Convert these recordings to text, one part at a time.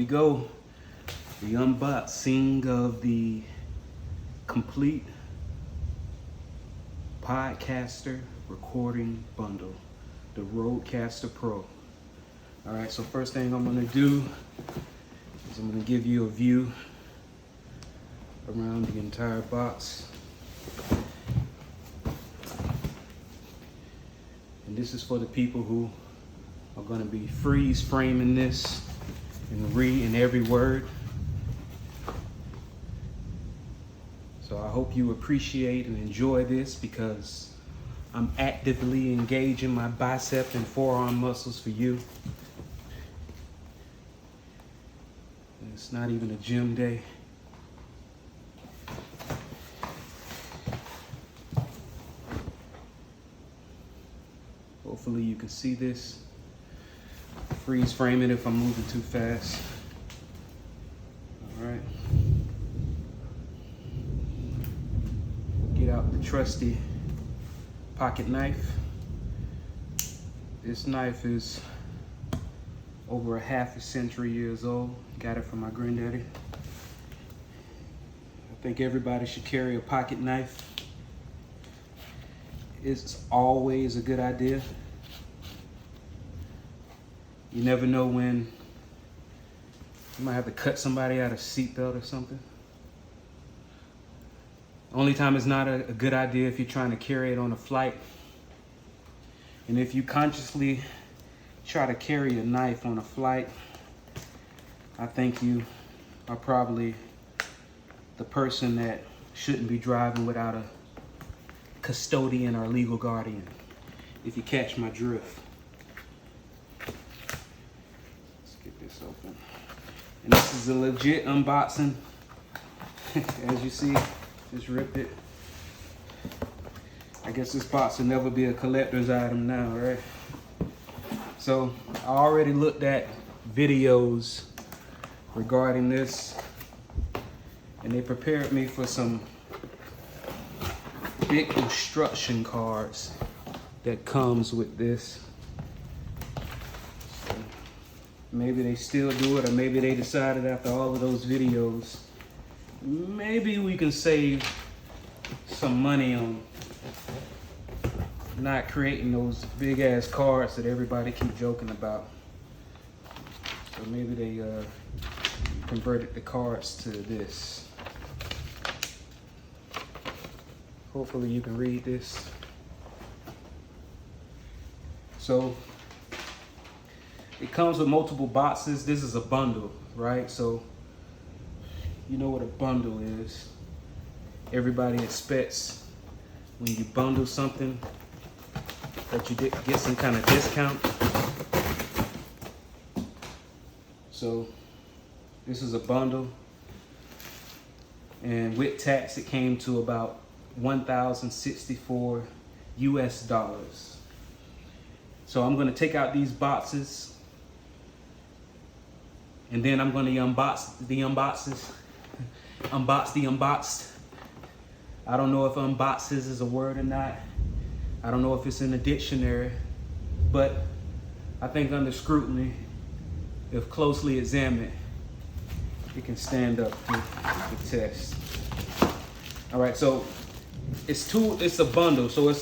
go. The unboxing of the complete podcaster recording bundle, the Rodecaster Pro. All right, so first thing I'm gonna do is I'm gonna give you a view around the entire box. And this is for the people who are gonna be freeze framing this and reading every word. So I hope you appreciate and enjoy this, because I'm actively engaging my bicep and forearm muscles for you. And it's not even a gym day. Hopefully you can see this. Freeze frame it if I'm moving too fast. All right. Get out the trusty pocket knife. This knife is over a half a century years old. Got it from my granddaddy. I think everybody should carry a pocket knife. It's always a good idea. You never know when you might have to cut somebody out of a seatbelt or something. Only time it's not a good idea if you're trying to carry it on a flight. And if you consciously try to carry a knife on a flight, I think you are probably the person that shouldn't be driving without a custodian or legal guardian, if you catch my drift. This open. And this is a legit unboxing. As you see, just ripped it. I guess this box will never be a collector's item now, right? So I already looked at videos regarding this, and they prepared me for some big instruction cards that comes with this. Maybe they still do it, or maybe they decided after all of those videos, maybe we can save some money on not creating those big ass cards that everybody keep joking about. So maybe they converted the cards to this. Hopefully you can read this. So it comes with multiple boxes. This is a bundle, right? So you know what a bundle is. Everybody expects when you bundle something that you get some kind of discount. So this is a bundle, and with tax it came to about $1,064 US. So I'm gonna take out these boxes, and then I'm going to unbox the unboxes. Unbox the unboxed. I don't know if unboxes is a word or not. I don't know if it's in the dictionary. But I think under scrutiny, if closely examined, it can stand up to the test. All right, so it's a bundle. So I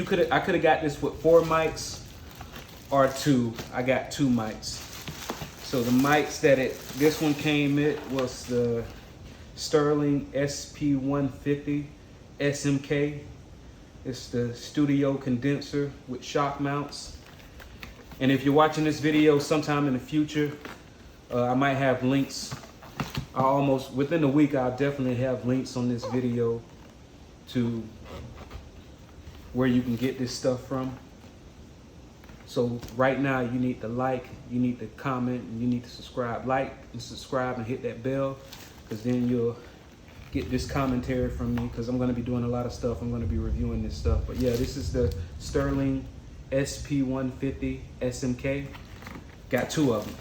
could have got this with 4 mics or 2. I got 2 mics. So the mics that this one came with was the Sterling SP150 SMK. It's the studio condenser with shock mounts. And if you're watching this video sometime in the future, I might have links. Within a week, I'll definitely have links on this video to where you can get this stuff from. So right now you need to like, you need to comment, and you need to subscribe. Like and subscribe and hit that bell, because then you'll get this commentary from me, because I'm going to be doing a lot of stuff. I'm going to be reviewing this stuff. But yeah, this is the Sterling SP150 SMK. Got 2 of them.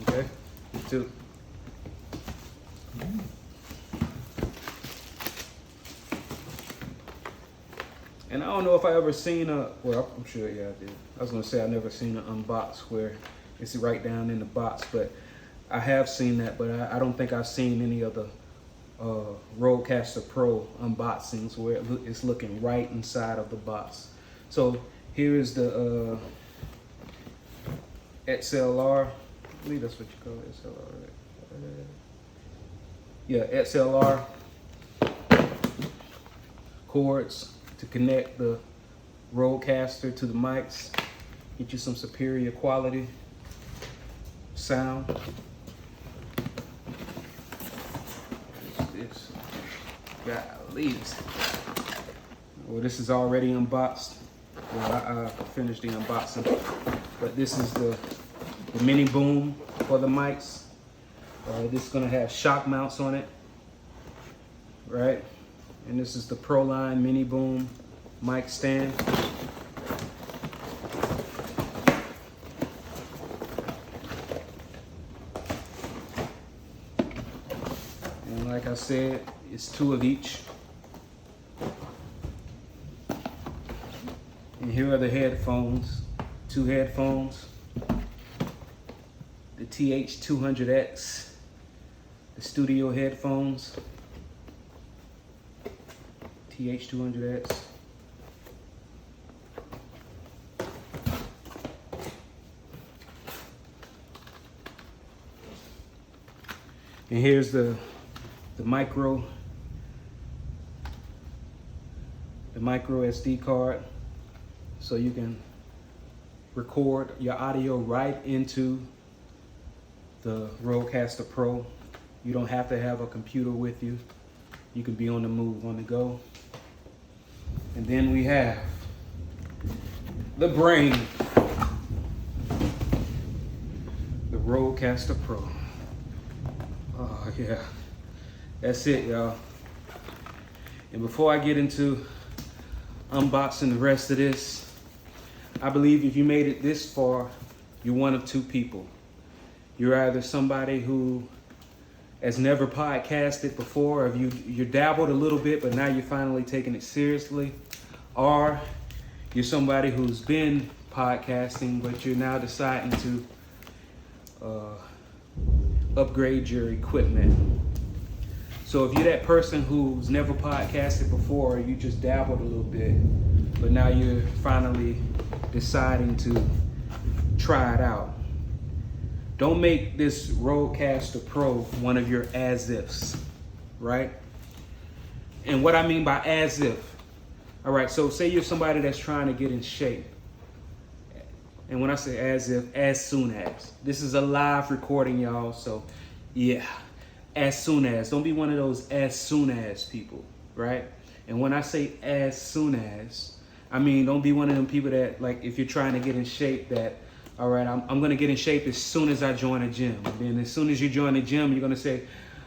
Okay, 2. don't know if I ever seen a, well, I'm sure, yeah, I did. I was gonna say I never seen an unbox where It's right down in the box, but I have seen that, but I don't think I've seen any of the Rodecaster Pro unboxings where it's looking right inside of the box. So here is the XLR. I believe that's what you call it, XLR. Right? Yeah, XLR cords to connect the Rodecaster to the mics. Get you some superior quality sound. This golly. Well, this is already unboxed. Well, I finished the unboxing, but this is the mini boom for the mics. This is gonna have shock mounts on it, right? And this is the Proline mini boom mic stand. And like I said, it's 2 of each. And here are the headphones, 2 headphones. The TH200X, the studio headphones. TH200X. And here's the micro SD card, so you can record your audio right into the Rodecaster Pro. You don't have to have a computer with you. You can be on the move, on the go. And then we have the brain, the Rodecaster Pro. Oh yeah, that's it, y'all. And before I get into unboxing the rest of this, I believe if you made it this far, you're one of 2 people. You're either somebody who has never podcasted before, or you dabbled a little bit, but now you're finally taking it seriously, or you're somebody who's been podcasting, but you're now deciding to upgrade your equipment. So if you're that person who's never podcasted before, you just dabbled a little bit, but now you're finally deciding to try it out, don't make this Rodecaster Pro one of your as-ifs, right? And what I mean by as if, all right, so say you're somebody that's trying to get in shape. And when I say as if, as soon as. This is a live recording, y'all, so yeah, as soon as. Don't be one of those as soon as people, right? And when I say as soon as, I mean, don't be one of them people that, like, if you're trying to get in shape, that, all right, I'm gonna get in shape as soon as I join a gym. And then as soon as you join a gym, you're gonna say,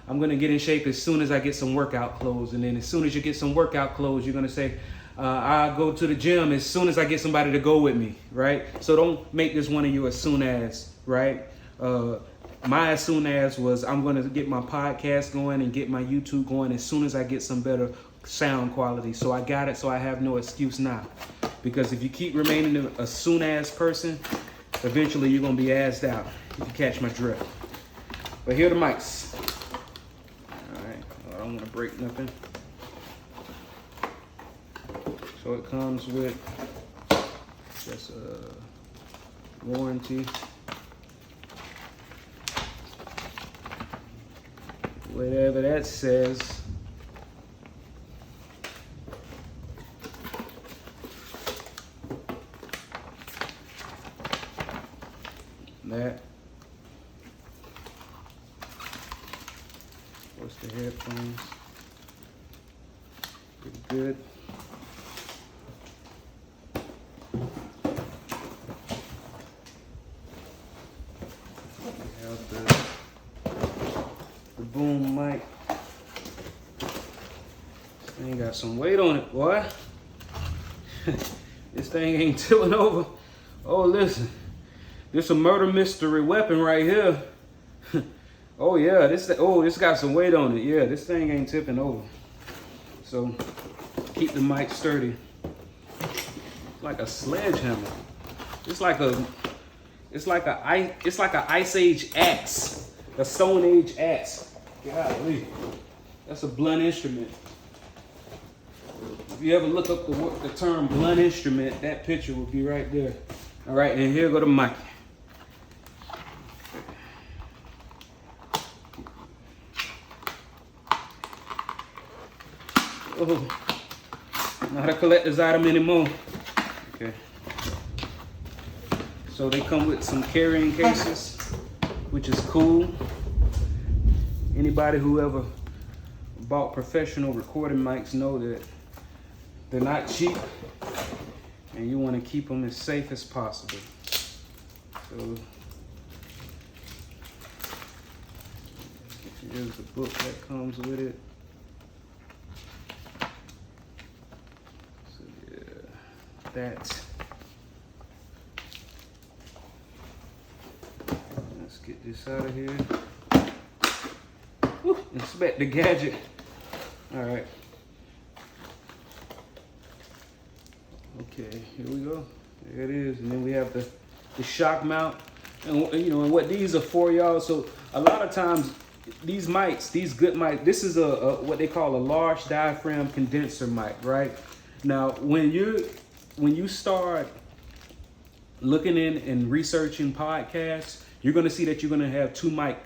I'm gonna get in shape as soon as I get some workout clothes. And then as soon as you get some workout clothes, you're gonna say, I'll go to the gym as soon as I get somebody to go with me, right? So don't make this one of you as soon as, right? My as soon as was, I'm gonna get my podcast going and get my YouTube going as soon as I get some better sound quality. So I got it, so I have no excuse now. Because if you keep remaining a soon as person, eventually you're gonna be assed out, if you catch my drift. But here are the mics. All right, I don't wanna break nothing. So it comes with just a warranty, whatever that says. That. What's the headphones? Pretty good. We have the boom mic. This thing got some weight on it, boy. This thing ain't tilting over. Oh, listen. This a murder mystery weapon right here. Oh yeah, this got some weight on it. Yeah, this thing ain't tipping over. So keep the mic sturdy. Like a sledgehammer. It's like It's like a Ice Age axe, a Stone Age axe. Golly, that's a blunt instrument. If you ever look up the term blunt instrument, that picture will be right there. All right, and here go the mic. Oh, not a collector's item anymore. Okay. So they come with some carrying cases, which is cool. Anybody who ever bought professional recording mics know that they're not cheap, and you want to keep them as safe as possible. So here's the book that comes with it. So yeah, that. Let's get this out of here. Woo, inspect the gadget. All right. Okay, here we go. There it is. And then we have the shock mount. And you know, and what these are for, y'all. So a lot of times these mics, these good mics, this is a what they call a large diaphragm condenser mic, right? Now, when you start looking in and researching podcasts, you're gonna see that you're gonna have two mic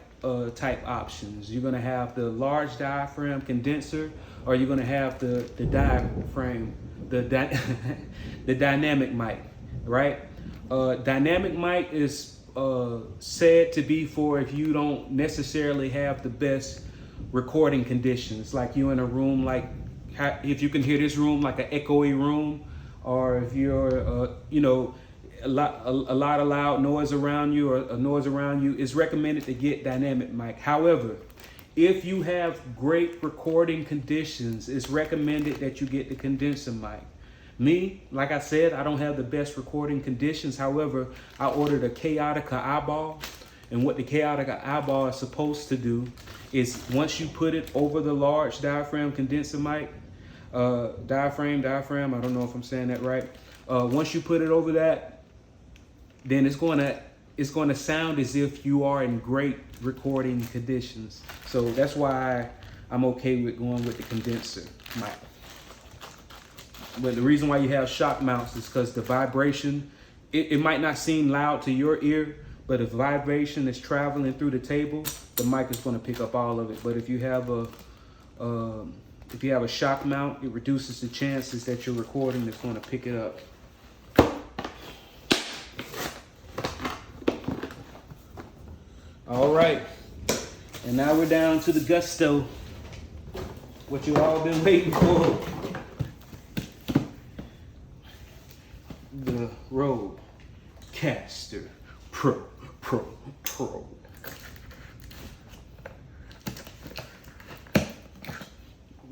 type options. You're gonna have the large diaphragm condenser, or you're gonna have the diaphragm, the dynamic mic, right? Dynamic mic is said to be for if you don't necessarily have the best recording conditions, like you're in a room, like if you can hear this room like an echoey room, or if you're you know, a lot of loud noise around you, or a noise around you, it's recommended to get dynamic mic. However, if you have great recording conditions, it's recommended that you get the condenser mic. Me, like I said, I don't have the best recording conditions. However, I ordered a Chaotica eyeball, and what the Chaotica eyeball is supposed to do is once you put it over the large diaphragm condenser mic, diaphragm, I don't know if I'm saying that right. Once you put it over that, then it's going to sound as if you are in great recording conditions. So that's why I'm okay with going with the condenser mic. But the reason why you have shock mounts is because the vibration, it might not seem loud to your ear, but if vibration is traveling through the table, the mic is going to pick up all of it. But if you have a shock mount, it reduces the chances that your recording is going to pick it up. All right, and now we're down to the gusto, what you all been waiting for. The Rodecaster Pro.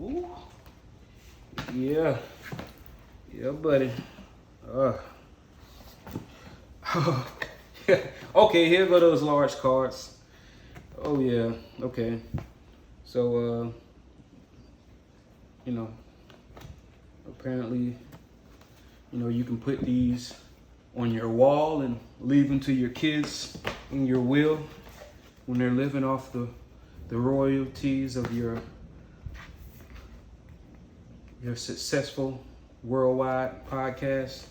Ooh. Yeah, buddy. Okay, here go those large cards. Oh yeah, okay. So you know, apparently, you know, you can put these on your wall and leave them to your kids in your will when they're living off the royalties of your successful worldwide podcast.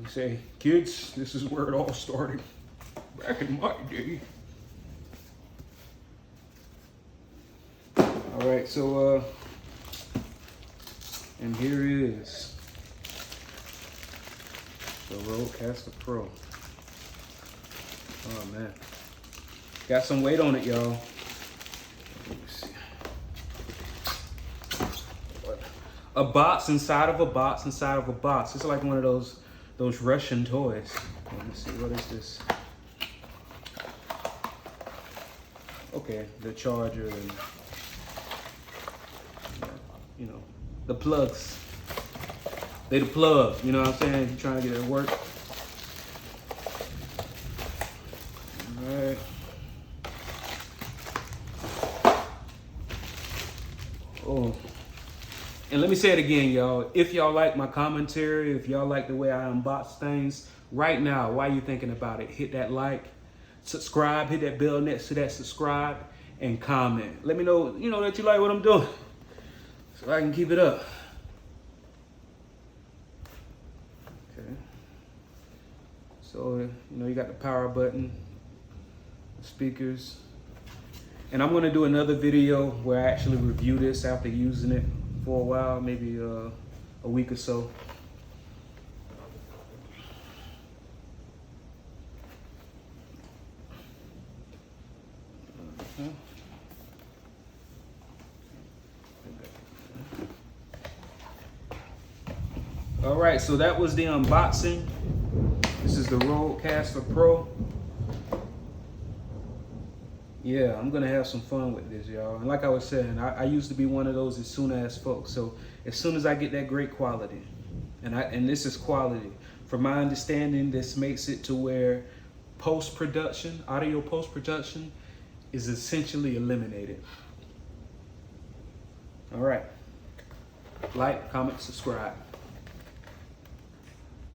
You say, kids, this is where it all started back in my day. All right, so and here is the Rodecaster Pro. Oh man, got some weight on it, y'all. Let me see. A box inside of a box inside of a box. It's like one of those Russian toys. Let me see, what is this? Okay, the charger and you know, the plugs. They the plug, you know what I'm saying? You're trying to get it to work. Alright. Oh. And let me say it again, y'all. If y'all like my commentary, if y'all like the way I unbox things, right now, while you're thinking about it, hit that like, subscribe, hit that bell next to that subscribe, and comment. Let me know, that you like what I'm doing, so I can keep it up. Okay. So, you got the power button, speakers. And I'm gonna do another video where I actually review this after using it for a while, maybe a week or so. All right, so that was the unboxing. This is the Rodecaster Pro. Yeah, I'm gonna have some fun with this, y'all. And like I was saying, I used to be one of those as soon as folks. So as soon as I get that great quality, and this is quality. From my understanding, this makes it to where post-production, audio post-production, is essentially eliminated. All right, like, comment, subscribe.